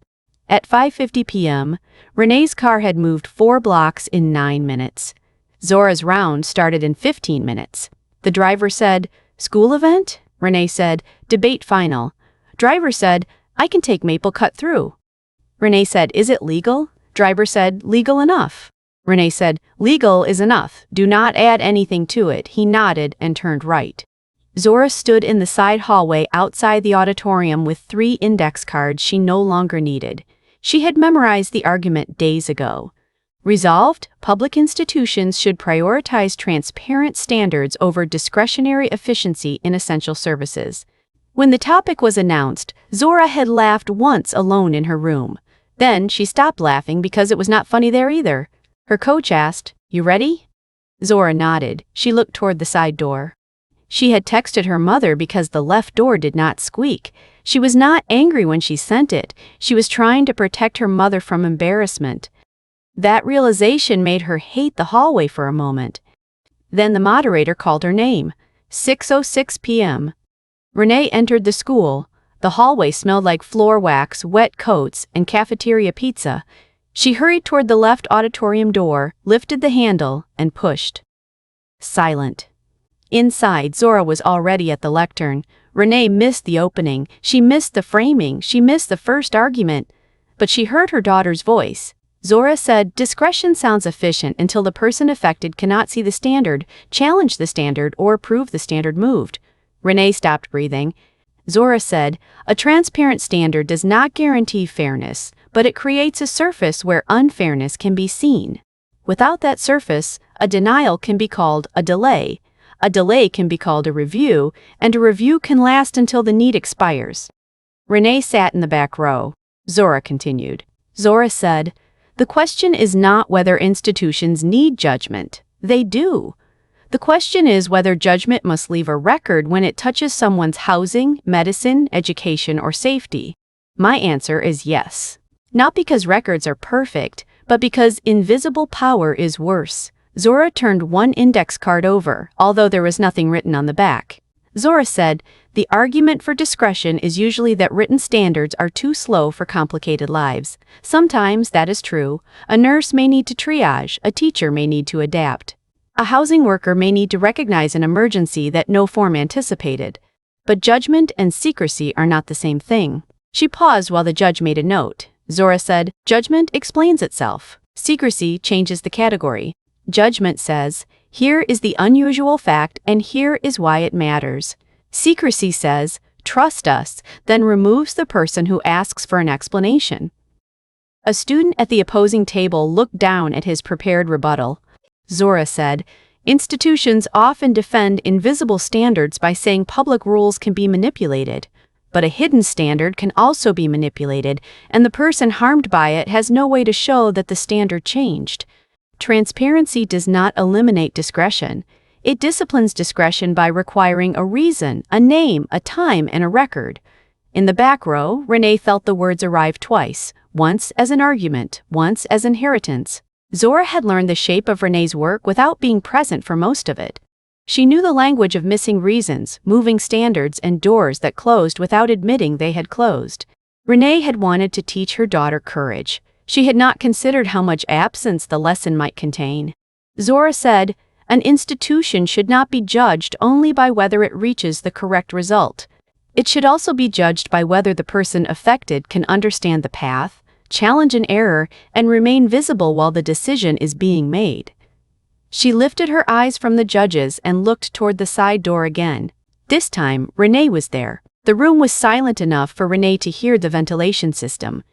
At 5:50 p.m., Renee's car had moved 4 blocks in 9 minutes. Zora's round started in 15 minutes. The driver said, "School event?" Renee said, "Debate final." Driver said, "I can take Maple Cut through." Renee said, "Is it legal?" Driver said, "Legal enough." Renee said, "Legal is enough. Do not add anything to it." He nodded and turned right. Zora stood in the side hallway outside the auditorium with 3 index cards she no longer needed. She had memorized the argument days ago. Resolved, public institutions should prioritize transparent standards over discretionary efficiency in essential services. When the topic was announced, Zora had laughed once alone in her room. Then she stopped laughing because it was not funny there either. Her coach asked, "You ready?" Zora nodded. She looked toward the side door. She had texted her mother because the left door did not squeak. She was not angry when she sent it. She was trying to protect her mother from embarrassment. That realization made her hate the hallway for a moment. Then the moderator called her name. 6:06 p.m. Renee entered the school. The hallway smelled like floor wax, wet coats, and cafeteria pizza. She hurried toward the left auditorium door, lifted the handle, and pushed. Silent. Inside, Zora was already at the lectern. Renee missed the opening. She missed the framing. She missed the first argument. But she heard her daughter's voice. Zora said, "Discretion sounds efficient until the person affected cannot see the standard, challenge the standard, or prove the standard moved." Renee stopped breathing. Zora said, "A transparent standard does not guarantee fairness, but it creates a surface where unfairness can be seen. Without that surface, a denial can be called a delay. A delay can be called a review, and a review can last until the need expires." Renee sat in the back row. Zora continued. Zora said, "The question is not whether institutions need judgment. They do. The question is whether judgment must leave a record when it touches someone's housing, medicine, education, or safety. My answer is yes. Not because records are perfect, but because invisible power is worse." Zora turned one index card over, although there was nothing written on the back. Zora said, "The argument for discretion is usually that written standards are too slow for complicated lives. Sometimes that is true. A nurse may need to triage, a teacher may need to adapt. A housing worker may need to recognize an emergency that no form anticipated. But judgment and secrecy are not the same thing." She paused while the judge made a note. Zora said, "Judgment explains itself. Secrecy changes the category. Judgment says, here is the unusual fact and here is why it matters. Secrecy says, trust us, then removes the person who asks for an explanation." A student at the opposing table looked down at his prepared rebuttal. Zora said, "Institutions often defend invisible standards by saying public rules can be manipulated. But a hidden standard can also be manipulated, and the person harmed by it has no way to show that the standard changed. Transparency does not eliminate discretion. It disciplines discretion by requiring a reason, a name, a time, and a record." In the back row, Renee felt the words arrive twice, once as an argument, once as inheritance. Zora had learned the shape of Renee's work without being present for most of it. She knew the language of missing reasons, moving standards, and doors that closed without admitting they had closed. Renee had wanted to teach her daughter courage. She had not considered how much absence the lesson might contain. Zora said, "An institution should not be judged only by whether it reaches the correct result. It should also be judged by whether the person affected can understand the path, challenge an error, and remain visible while the decision is being made." She lifted her eyes from the judges and looked toward the side door again. This time, Renee was there. The room was silent enough for Renee to hear the ventilation system.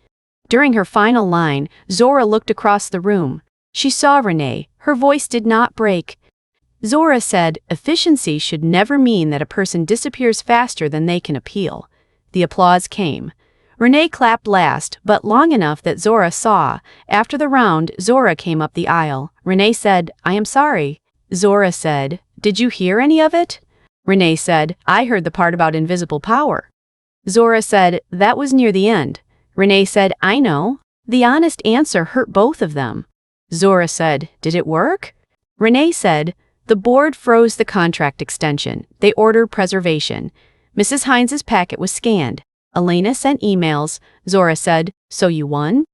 During her final line, Zora looked across the room. She saw Renee. Her voice did not break. Zora said, "Efficiency should never mean that a person disappears faster than they can appeal. The applause came. Renee clapped last, but long enough that Zora saw. After the round, Zora came up the aisle. Renee said, "I am sorry." Zora said, "Did you hear any of it?" Renee said, "I heard the part about invisible power." Zora said, "That was near the end." Renee said, "I know." The honest answer hurt both of them. Zora said, "Did it work?" Renee said, "The board froze the contract extension. They ordered preservation." Mrs. Hines's packet was scanned. Elena sent emails. Zora said, "So you won?"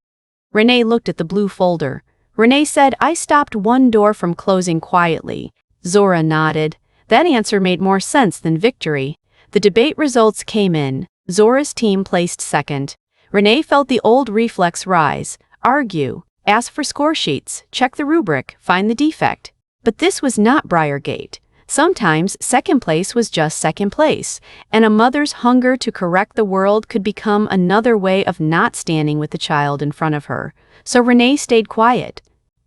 Renee looked at the blue folder. Renee said, "I stopped one door from closing quietly." Zora nodded. That answer made more sense than victory. The debate results came in. Zora's team placed second. Renee felt the old reflex rise. Argue. Ask for score sheets. Check the rubric. Find the defect. But this was not Briargate. Sometimes second place was just second place, and a mother's hunger to correct the world could become another way of not standing with the child in front of her. So Renee stayed quiet.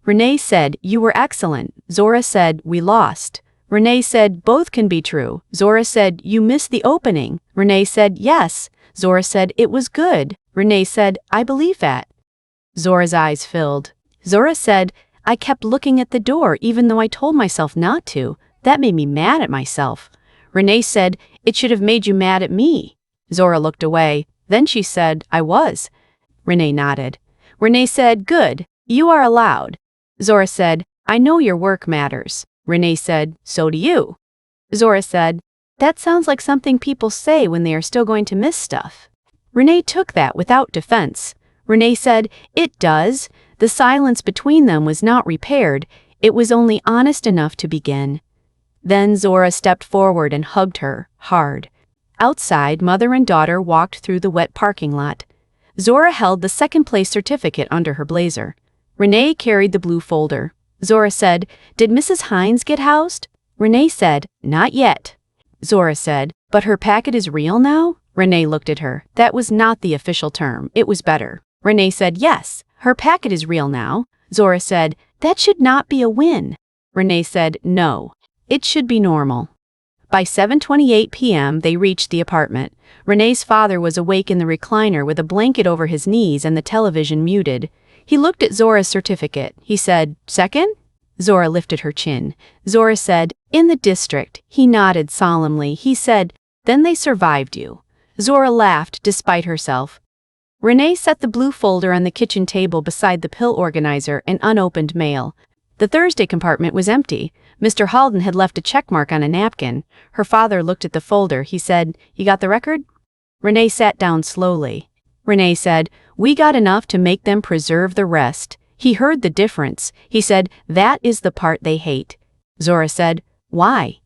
Renee said, "You were excellent." Zora said, "We lost." Renee said, "Both can be true." Zora said, "You missed the opening." Renee said, "Yes." Zora said, "It was good." Renee said, "I believe that." Zora's eyes filled. Zora said, "I kept looking at the door even though I told myself not to. That made me mad at myself." Renee said, "It should have made you mad at me." Zora looked away. Then she said, "I was." Renee nodded. Renee said, "Good. You are allowed." Zora said, "I know your work matters." Renee said, "So do you." Zora said, "That sounds like something people say when they are still going to miss stuff." Renee took that without defense. Renee said, "It does." The silence between them was not repaired. It was only honest enough to begin. Then Zora stepped forward and hugged her, hard. Outside, mother and daughter walked through the wet parking lot. Zora held the second-place certificate under her blazer. Renee carried the blue folder. Zora said, "Did Mrs. Hines get housed?" Renee said, "Not yet." Zora said, "But her packet is real now?" Renee looked at her. That was not the official term. It was better. Renee said, "Yes, her packet is real now." Zora said, "That should not be a win." Renee said, "No. It should be normal." By 7:28 p.m., they reached the apartment. Renee's father was awake in the recliner with a blanket over his knees and the television muted. He looked at Zora's certificate. He said, "Second?" Zora lifted her chin. Zora said, "In the district." He nodded solemnly. He said, "Then they survived you." Zora laughed despite herself. Renee set the blue folder on the kitchen table beside the pill organizer and unopened mail. The Thursday compartment was empty. Mr. Halden had left a checkmark on a napkin. Her father looked at the folder. He said, "You got the record?" Renee sat down slowly. Renee said, "We got enough to make them preserve the rest." He heard the difference. He said, "That is the part they hate." Zora said, "Why?"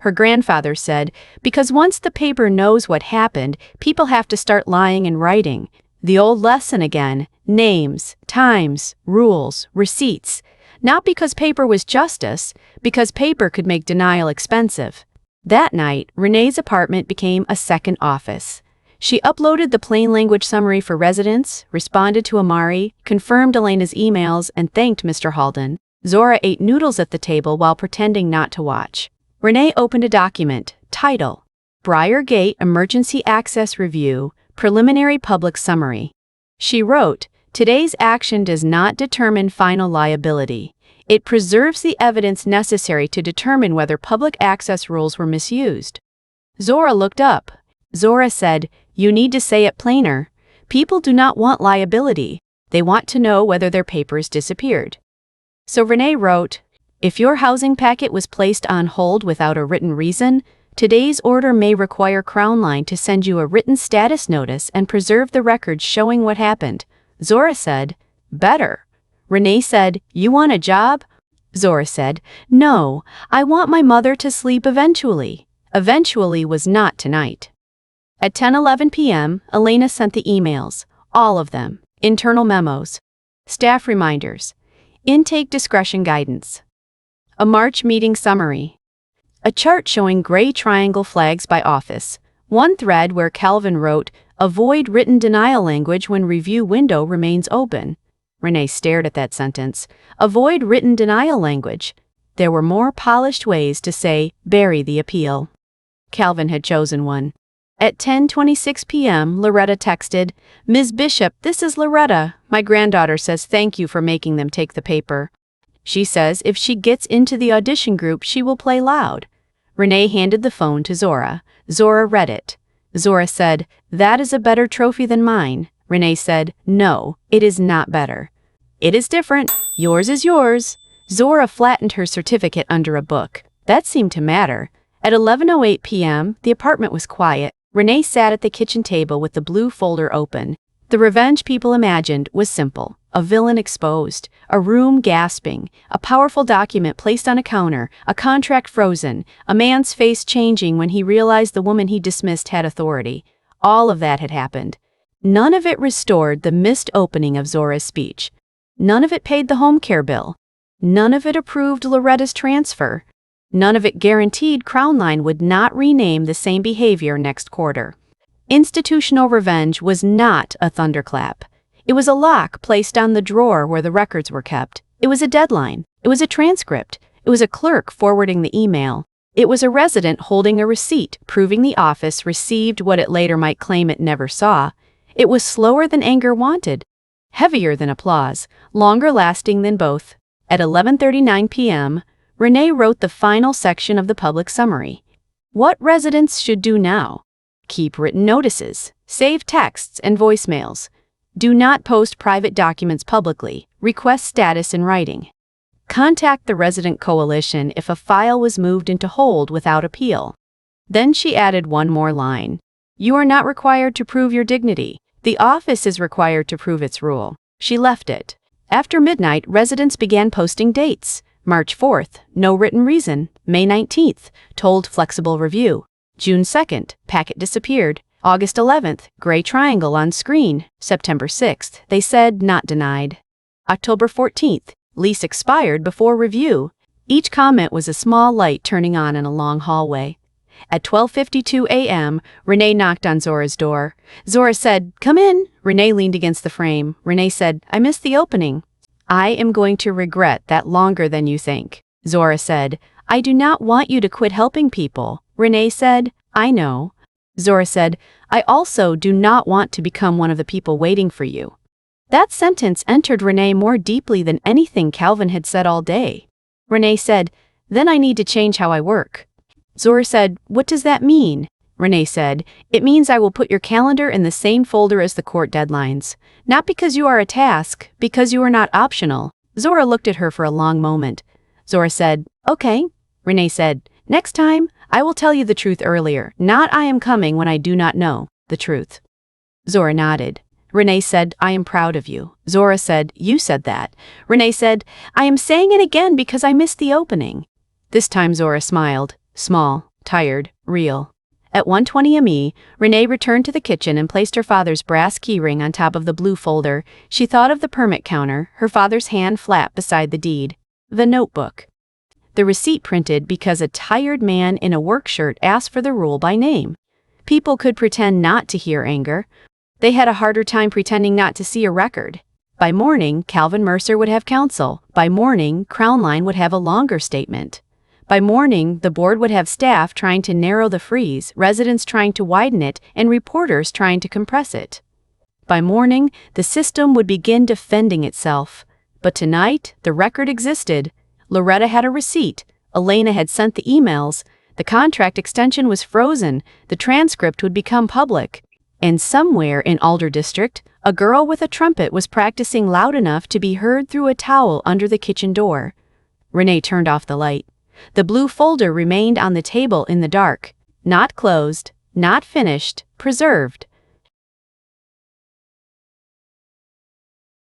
Her grandfather said, "Because once the paper knows what happened, people have to start lying and writing. The old lesson again, names, times, rules, receipts. Not because paper was justice, because paper could make denial expensive." That night, Renee's apartment became a second office. She uploaded the plain language summary for residents, responded to Amari, confirmed Elena's emails, and thanked Mr. Halden. Zora ate noodles at the table while pretending not to watch. Renee opened a document. Title: Briargate Emergency Access Review, Preliminary Public Summary. She wrote, "Today's action does not determine final liability. It preserves the evidence necessary to determine whether public access rules were misused." Zora looked up. Zora said, "You need to say it plainer. People do not want liability. They want to know whether their papers disappeared." So Renee wrote, "If your housing packet was placed on hold without a written reason, today's order may require Crown Line to send you a written status notice and preserve the records showing what happened." Zora said, "Better." Renee said, "You want a job?" Zora said, "No, I want my mother to sleep eventually." Eventually was not tonight. At 10:11 p.m., Elena sent the emails, all of them, internal memos, staff reminders, intake discretion guidance, a March meeting summary, a chart showing gray triangle flags by office, one thread where Calvin wrote, "Avoid written denial language when review window remains open." Renee stared at that sentence. Avoid written denial language. There were more polished ways to say, "Bury the appeal." Calvin had chosen one. At 10:26 p.m., Loretta texted, "Ms. Bishop, this is Loretta. My granddaughter says thank you for making them take the paper. She says if she gets into the audition group, she will play loud." Renee handed the phone to Zora. Zora read it. Zora said, "That is a better trophy than mine." Renee said, "No, it is not better. It is different. Yours is yours." Zora flattened her certificate under a book. That seemed to matter. At 11:08 p.m., the apartment was quiet. Renee sat at the kitchen table with the blue folder open. The revenge people imagined was simple. A villain exposed, a room gasping, a powerful document placed on a counter, a contract frozen, a man's face changing when he realized the woman he dismissed had authority. All of that had happened. None of it restored the missed opening of Zora's speech. None of it paid the home care bill. None of it approved Loretta's transfer. None of it guaranteed Crown Line would not rename the same behavior next quarter. Institutional revenge was not a thunderclap. It was a lock placed on the drawer where the records were kept. It was a deadline. It was a transcript. It was a clerk forwarding the email. It was a resident holding a receipt proving the office received what it later might claim it never saw. It was slower than anger wanted, heavier than applause, longer lasting than both. At 11:39 p.m., Renee wrote the final section of the public summary. What residents should do now: keep written notices, save texts and voicemails. Do not post private documents publicly. Request status in writing. Contact the resident coalition if a file was moved into hold without appeal. Then she added one more line. You are not required to prove your dignity. The office is required to prove its rule. She left it. After midnight, residents began posting dates. March 4th, no written reason. May 19th, told flexible review. June 2nd, packet disappeared. August 11th, gray triangle on screen. September 6th, they said not denied. October 14th, lease expired before review. Each comment was a small light turning on in a long hallway. At 12:52 a.m., Renee knocked on Zora's door. Zora said, "Come in." Renee leaned against the frame. Renee said, "I missed the opening." "I am going to regret that longer than you think." Zora said, "I do not want you to quit helping people." Renee said, "I know." Zora said, "I also do not want to become one of the people waiting for you." That sentence entered Renee more deeply than anything Calvin had said all day. Renee said, "Then I need to change how I work." Zora said, "What does that mean?" Renee said, "It means I will put your calendar in the same folder as the court deadlines. Not because you are a task, because you are not optional." Zora looked at her for a long moment. Zora said, "Okay." Renee said, "Next time, I will tell you the truth earlier, not I am coming when I do not know the truth." Zora nodded. Renee said, "I am proud of you." Zora said, "You said that." Renee said, "I am saying it again because I missed the opening." This time Zora smiled. Small, tired, real. At 1:20 m.e., Renee returned to the kitchen and placed her father's brass keyring on top of the blue folder. She thought of the permit counter, her father's hand flat beside the deed. The notebook. The receipt printed because a tired man in a work shirt asked for the rule by name. People could pretend not to hear anger. They had a harder time pretending not to see a record. By morning, Calvin Mercer would have counsel. By morning, Crown Line would have a longer statement. By morning, the board would have staff trying to narrow the freeze, residents trying to widen it, and reporters trying to compress it. By morning, the system would begin defending itself. But tonight, the record existed. Loretta had a receipt. Elena had sent the emails. The contract extension was frozen. The transcript would become public. And somewhere in Alder District, a girl with a trumpet was practicing loud enough to be heard through a towel under the kitchen door. Renee turned off the light. The blue folder remained on the table in the dark. Not closed, not finished, preserved.